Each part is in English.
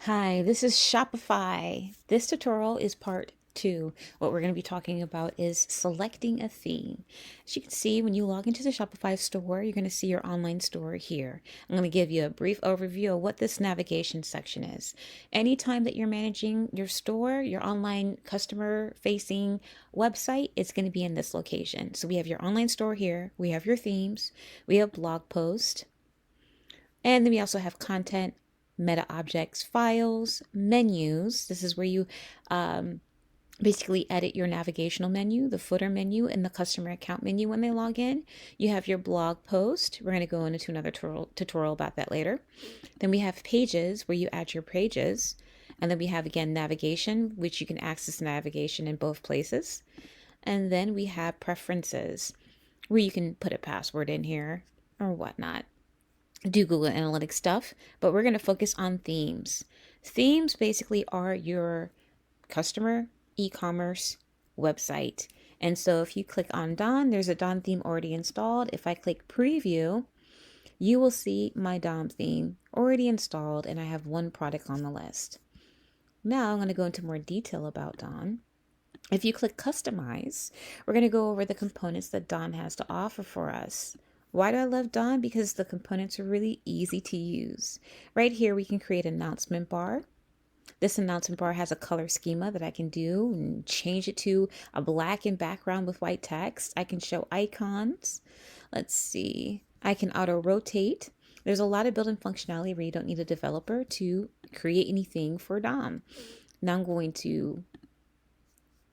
Hi, this is Shopify. This tutorial is part 2. What we're going to be talking about is selecting a theme. As you can see, when you log into the Shopify store, you're going to see your online store here. I'm going to give you a brief overview of what this navigation section is. Anytime that you're managing your store, your online customer facing website, it's going to be in this location. So we have your online store here, we have your themes, we have blog posts, and then we also have content, meta objects, files, menus. This is where you basically edit your navigational menu, the footer menu, and the customer account menu when they log in. You have your blog post. We're going to go into another tutorial about that later. Then we have pages where you add your pages. And then we have, again, navigation, which you can access navigation in both places. And then we have preferences, where you can put a password in here or whatnot, do Google Analytics stuff, but we're going to focus on themes. Themes basically are your customer e-commerce website. And so if you click on Dawn, there's a Dawn theme already installed. If I click preview, you will see my Dawn theme already installed, and I have one product on the list. Now I'm going to go into more detail about Dawn. If you click customize, we're going to go over the components that Dawn has to offer for us. Why do I love Dawn? Because the components are really easy to use. Right here, we can create an announcement bar. This announcement bar has a color schema that I can do and change it to a black and background with white text. I can show icons. Let's see. I can auto rotate. There's a lot of built-in functionality where you don't need a developer to create anything for Dawn. Now I'm going to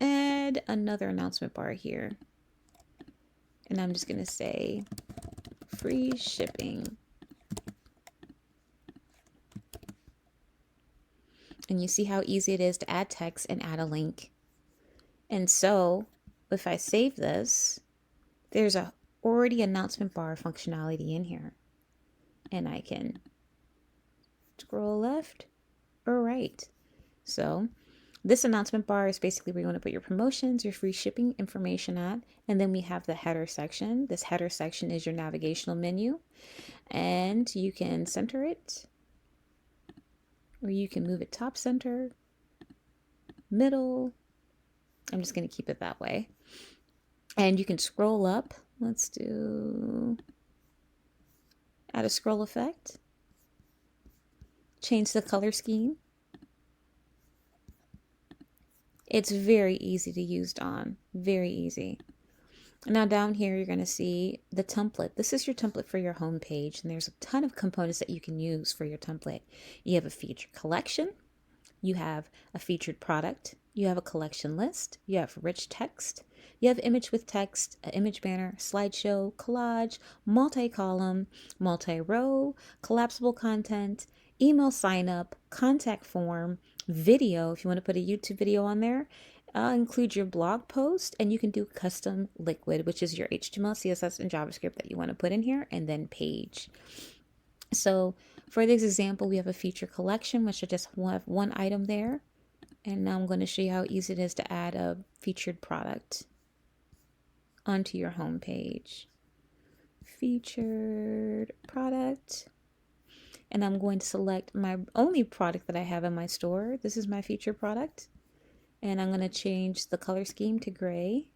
add another announcement bar here. And I'm just going to say free shipping. And you see how easy it is to add text and add a link. And so if I save this, there's a already announcement bar functionality in here. And I can scroll left or right. So this announcement bar is basically where you want to put your promotions, your free shipping information at. And then we have the header section. This header section is your navigational menu. And you can center it, or you can move it top center, middle. I'm just going to keep it that way. And you can scroll up. Let's add a scroll effect. Change the color scheme. It's very easy to use, Dawn. Very easy. Now down here, you're going to see the template. This is your template for your home page, and there's a ton of components that you can use for your template. You have a featured collection. You have a featured product. You have a collection list. You have rich text. You have image with text, an image banner, slideshow, collage, multi-column, multi-row, collapsible content, email sign up, contact form, video. If you want to put a YouTube video on there, include your blog post, and you can do custom liquid, which is your HTML, CSS, and JavaScript that you want to put in here, and then page. So for this example, we have a feature collection, which I just have one item there. And now I'm going to show you how easy it is to add a featured product onto your home page. Featured product. And I'm going to select my only product that I have in my store. This is my featured product. And I'm going to change the color scheme to gray.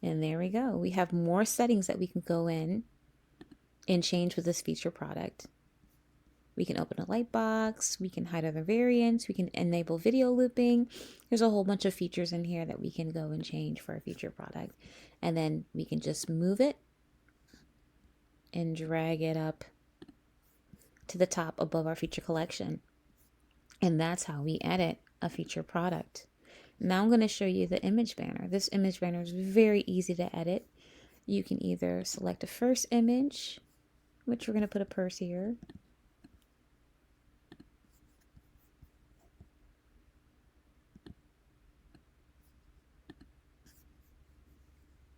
And there we go. We have more settings that we can go in and change with this feature product. We can open a light box, we can hide other variants, we can enable video looping. There's a whole bunch of features in here that we can go and change for a feature product. And then we can just move it and drag it up to the top above our feature collection. And that's how we edit a feature product. Now I'm going to show you the image banner. This image banner is very easy to edit. You can either select a first image, which we're going to put a purse here.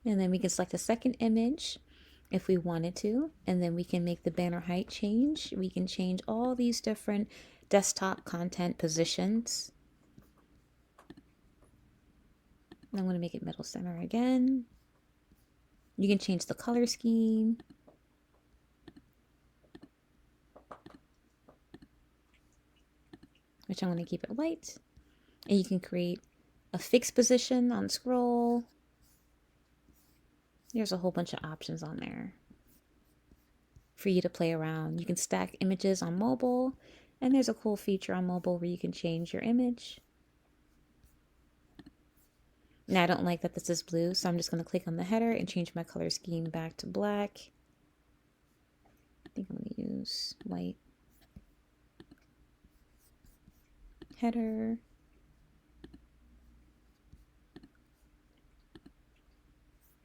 And then we can select a second image if we wanted to. And then we can make the banner height change. We can change all these different desktop content positions. I'm going to make it middle center again. You can change the color scheme. which I'm going to keep it white. And you can create a fixed position on scroll. There's a whole bunch of options on there for you to play around. You can stack images on mobile, and there's a cool feature on mobile where you can change your image. Now I don't like that this is blue, so I'm just going to click on the header and change my color scheme back to black. I think I'm going to use white. Header.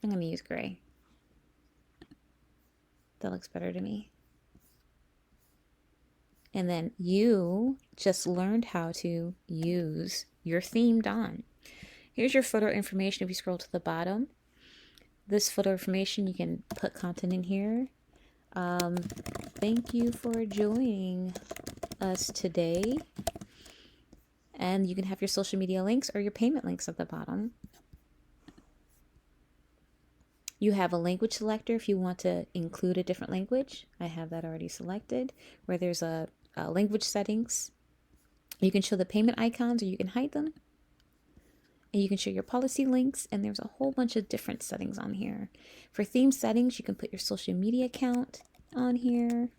I'm going to use gray. That looks better to me. And then you just learned how to use your theme Dawn. Here's your photo information if you scroll to the bottom. This photo information, you can put content in here. Thank you for joining us today. And you can have your social media links or your payment links at the bottom. You have a language selector if you want to include a different language. I have that already selected. Where there's a language settings. You can show the payment icons or you can hide them. And you can show your policy links, and there's a whole bunch of different settings on here. For theme settings, you can put your social media account on here.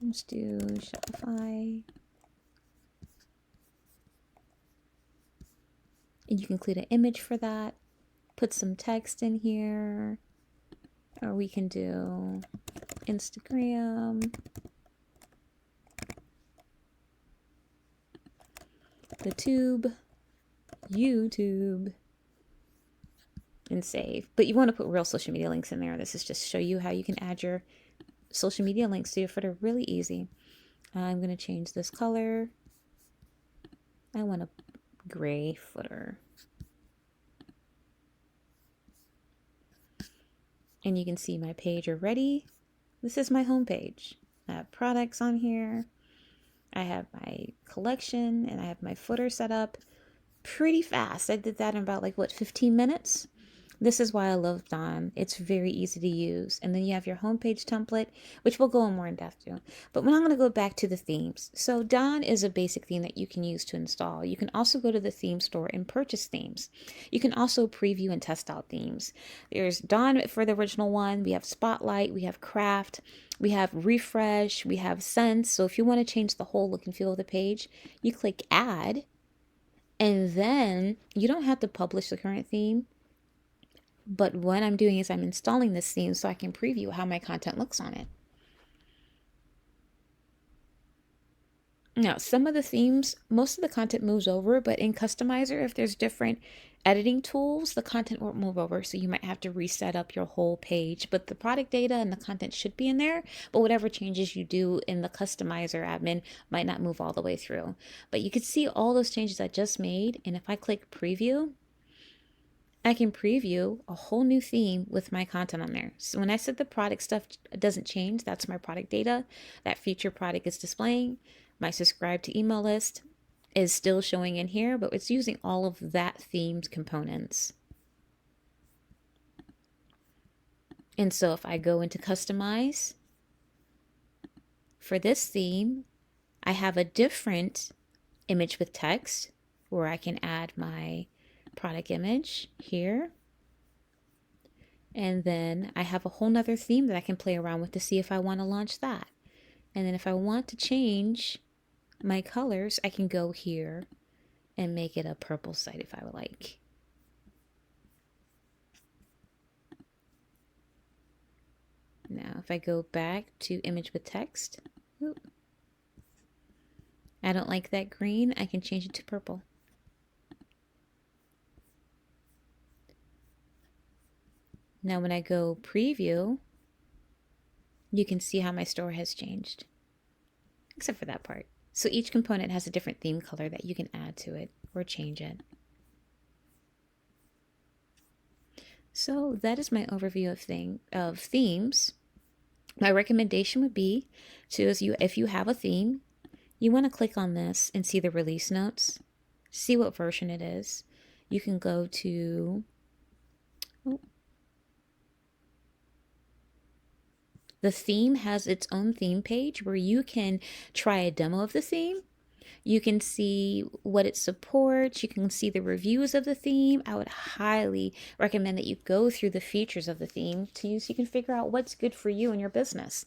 Let's do Shopify. And you can include an image for that. Put some text in here. Or we can do Instagram. The tube. YouTube, and save. But you want to put real social media links in there. This is just to show you how you can add your social media links to your footer really easy. I'm going to change this color. I want a gray footer. And you can see my page already. This is my home page. I have products on here. I have my collection, and I have my footer set up pretty fast. I did that in about 15 minutes. This is why I love Dawn. It's very easy to use. And then you have your homepage template, which we'll go in more in depth to. But I'm going to go back to the themes. So Dawn is a basic theme that you can use to install. You can also go to the theme store and purchase themes. You can also preview and test out themes. There's Dawn for the original one. We have Spotlight. We have Craft. We have Refresh. We have Sense. So if you want to change the whole look and feel of the page, you click Add. And then you don't have to publish the current theme. But what I'm doing is I'm installing this theme so I can preview how my content looks on it. Now, some of the themes, most of the content moves over, but in Customizer, if there's different editing tools, the content won't move over. So you might have to reset up your whole page, but the product data and the content should be in there. But whatever changes you do in the Customizer admin might not move all the way through. But you can see all those changes I just made. And if I click preview, I can preview a whole new theme with my content on there. So when I said the product stuff doesn't change, that's my product data. That feature product is displaying. My subscribe to email list is still showing in here, but it's using all of that themed components. And so if I go into customize for this theme, I have a different image with text where I can add my product image here. And then I have a whole nother theme that I can play around with to see if I want to launch that. And then if I want to change my colors, I can go here and make it a purple site if I would like. Now, if I go back to image with text, I don't like that green, I can change it to purple. Now, when I go preview, you can see how my store has changed, except for that part. So each component has a different theme color that you can add to it or change it. So that is my overview of themes. My recommendation would be to, if you have a theme, you want to click on this and see the release notes, see what version it is. You can go to the theme has its own theme page where you can try a demo of the theme. You can see what it supports. You can see the reviews of the theme. I would highly recommend that you go through the features of the theme to use so you can figure out what's good for you and your business.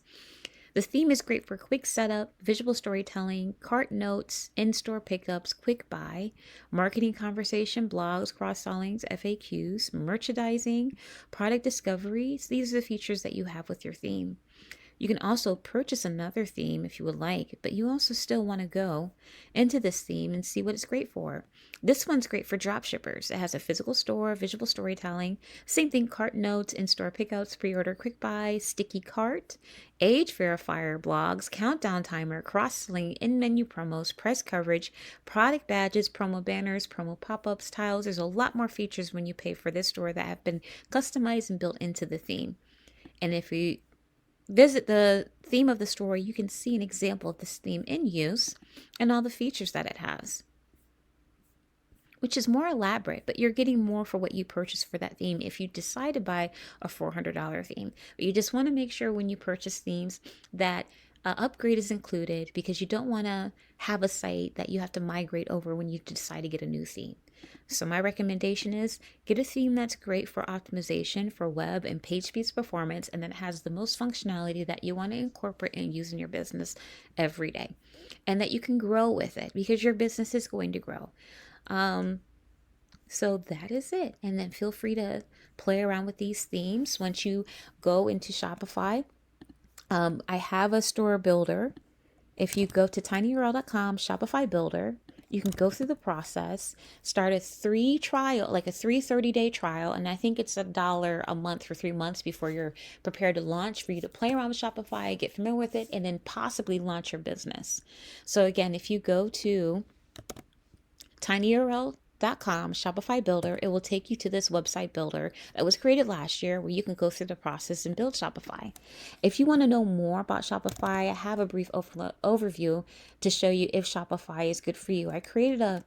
The theme is great for quick setup, visual storytelling, cart notes, in-store pickups, quick buy, marketing conversation, blogs, cross-sellings, FAQs, merchandising, product discoveries. These are the features that you have with your theme. You can also purchase another theme if you would like, but you also still want to go into this theme and see what it's great for. This one's great for drop shippers. It has a physical store, visual storytelling, same thing, cart notes, in-store pickouts, pre-order, quick buy, sticky cart, age verifier, blogs, countdown timer, cross-selling, in-menu promos, press coverage, product badges, promo banners, promo pop-ups, tiles. There's a lot more features when you pay for this store that have been customized and built into the theme. And if you visit the theme of the store, you can see an example of this theme in use and all the features that it has, which is more elaborate, but you're getting more for what you purchase for that theme if you decide to buy a $400 theme. But you just want to make sure when you purchase themes that upgrade is included, because you don't want to have a site that you have to migrate over when you decide to get a new theme. So my recommendation is get a theme that's great for optimization for web and page speed performance, and that has the most functionality that you want to incorporate and use in your business every day, and that you can grow with it because your business is going to grow. So that is it. And then feel free to play around with these themes once you go into Shopify. I have a store builder. If you go to tinyurl.com, Shopify builder, you can go through the process, start a 30-day trial. And I think it's $1 a month for 3 months before you're prepared to launch, for you to play around with Shopify, get familiar with it, and then possibly launch your business. So again, if you go to tinyurl.com, Shopify builder, it will take you to this website builder that was created last year where you can go through the process and build Shopify. If you want to know more about Shopify, I have a brief overview to show you if Shopify is good for you. I created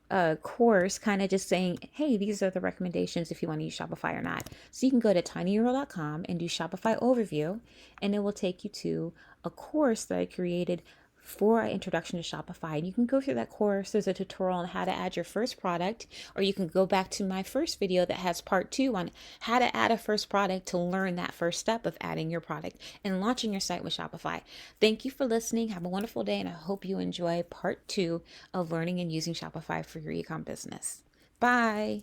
a course kind of just saying, hey, these are the recommendations if you want to use Shopify or not. So you can go to tinyurl.com and do Shopify overview, and it will take you to a course that I created for an introduction to Shopify. And you can go through that course. There's a tutorial on how to add your first product, or you can go back to my first video that has part 2 on how to add a first product to learn that first step of adding your product and launching your site with Shopify. Thank you for listening. Have a wonderful day, and I hope you enjoy part 2 of learning and using Shopify for your ecom business. Bye.